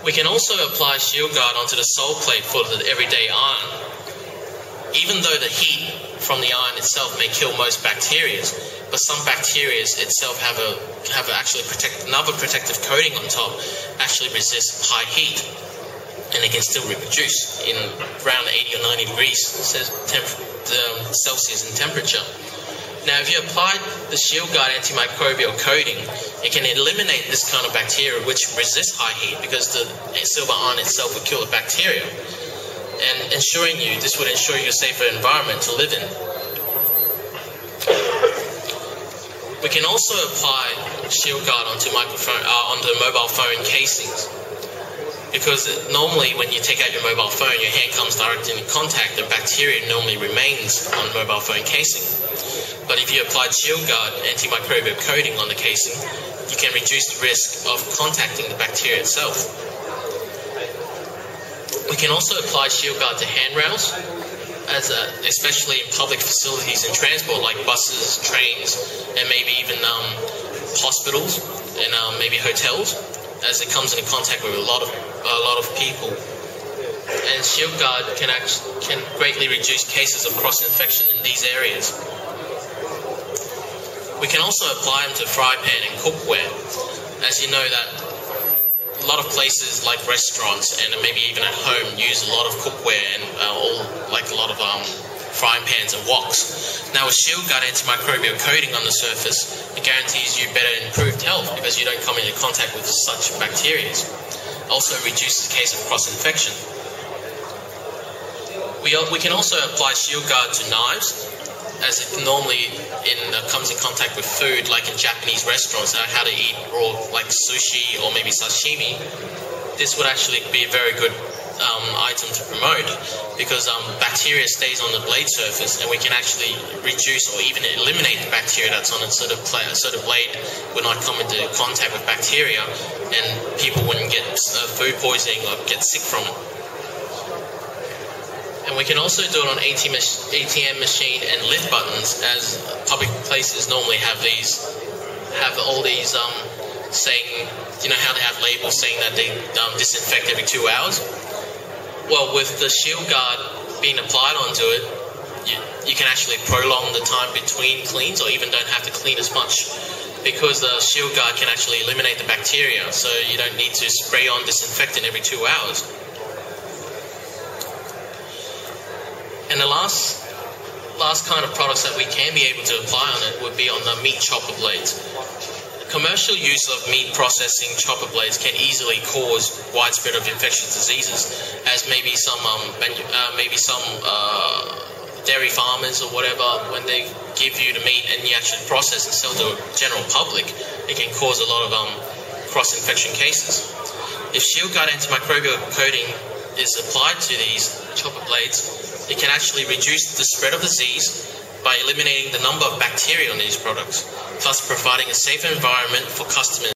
We can also apply shield guard onto the sole plate for the everyday iron. Even though the heat from the iron itself may kill most bacteria, but some bacteria itself have actually another protective coating on top, actually resist high heat, and they can still reproduce in around 80 or 90 degrees Celsius in temperature. Now, if you apply the shield guard antimicrobial coating, it can eliminate this kind of bacteria which resist high heat, because the silver iron itself will kill the bacteria, and this would ensure you a safer environment to live in. We can also apply shield guard onto mobile phone casings, because normally when you take out your mobile phone, your hand comes directly in contact, the bacteria normally remains on the mobile phone casing. But if you apply shield guard antimicrobial coating on the casing, you can reduce the risk of contacting the bacteria itself. We can also apply shield guard to handrails, especially in public facilities and transport like buses, trains, and maybe even hospitals and maybe hotels, as it comes into contact with a lot of people. And shield guard can greatly reduce cases of cross-infection in these areas. We can also apply them to fry pan and cookware. As you know that a lot of places like restaurants and maybe even at home use a lot of cookware and a lot of frying pans and woks. Now with shield guard antimicrobial coating on the surface, it guarantees you better improved health because you don't come into contact with such bacteria. Also reduces the case of cross-infection. We can also apply shield guard to knives, as it normally comes in contact with food, like in Japanese restaurants, how to eat raw, like sushi or maybe sashimi. This would actually be a very good item to promote, because bacteria stays on the blade surface, and we can actually reduce or even eliminate the bacteria that's on it, so the blade would not come into contact with bacteria, and people wouldn't get food poisoning or get sick from it. And we can also do it on ATM machine and lift buttons, as public places normally have all these saying, how they have labels saying that they disinfect every 2 hours. Well, with the shield guard being applied onto it, you can actually prolong the time between cleans, or even don't have to clean as much, because the shield guard can actually eliminate the bacteria, so you don't need to spray on disinfectant every 2 hours. And the last kind of products that we can be able to apply on it would be on the meat chopper blades. Commercial use of meat processing chopper blades can easily cause widespread of infectious diseases, as maybe some dairy farmers or whatever, when they give you the meat and you actually process and sell to the general public, it can cause a lot of cross-infection cases. If shield guard antimicrobial coating is applied to these chopper blades, it can actually reduce the spread of disease by eliminating the number of bacteria on these products, thus providing a safer environment for customers.